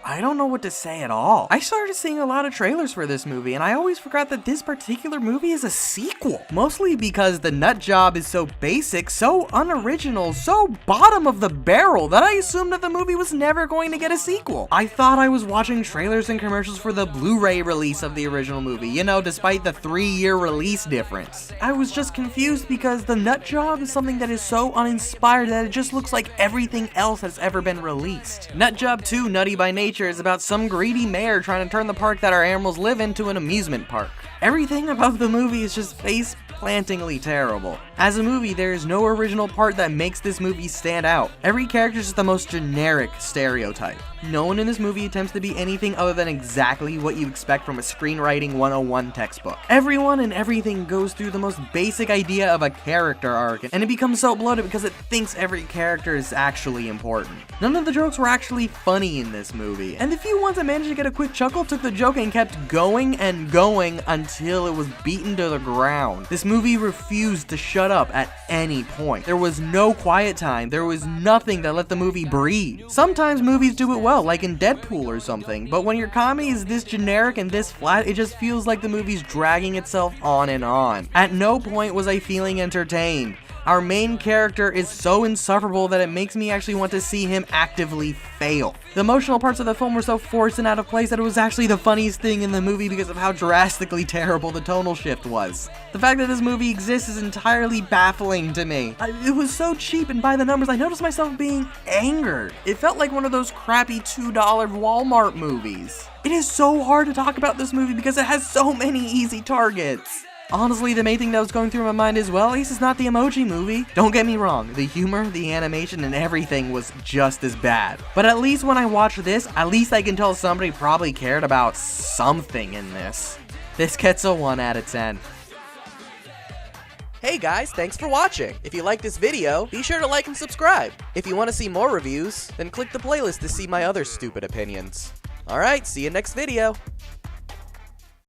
I don't know what to say at all. I started seeing a lot of trailers for this movie, and I always forgot that this particular movie is a sequel. Mostly because the nut job is so basic, so unoriginal, so bottom of the barrel that I assumed that the movie was never going to get a sequel. I thought I was watching trailers and commercials for the Blu-ray release of the original movie, you know, despite the 3-year release difference. I was just confused because the nut job is something that is so uninspired that it just looks like everything else that's ever been released. Nut Job 2, Nutty by Nature, is about some greedy mayor trying to turn the park that our animals live into an amusement park. Everything about the movie is just face-plantingly terrible. As a movie, there is no original part that makes this movie stand out. Every character is just the most generic stereotype. No one in this movie attempts to be anything other than exactly what you expect from a screenwriting 101 textbook. Everyone and everything goes through the most basic idea of a character arc, and it becomes so bloated because it thinks every character is actually important. None of the jokes were actually funny in this movie, and the few ones that managed to get a quick chuckle took the joke and kept going and going until it was beaten to the ground. This movie refused to shut up at any point. There was no quiet time. There was nothing that let the movie breathe. Sometimes movies do it well, like in Deadpool or something, but when your comedy is this generic and this flat, it just feels like the movie's dragging itself on and on. At no point was I feeling entertained. Our main character is so insufferable that it makes me actually want to see him actively fail. The emotional parts of the film were so forced and out of place that it was actually the funniest thing in the movie because of how drastically terrible the tonal shift was. The fact that this movie exists is entirely baffling to me. It was so cheap, and by the numbers, I noticed myself being angered. It felt like one of those crappy $2 Walmart movies. It is so hard to talk about this movie because it has so many easy targets. Honestly, the main thing that was going through my mind is, well, at least it's not the Emoji Movie. Don't get me wrong, the humor, the animation, and everything was just as bad. But at least when I watch this, at least I can tell somebody probably cared about something in this. This gets a 1 out of 10. Hey guys, thanks for watching. If you like this video, be sure to like and subscribe. If you want to see more reviews, then click the playlist to see my other stupid opinions. Alright, see you next video.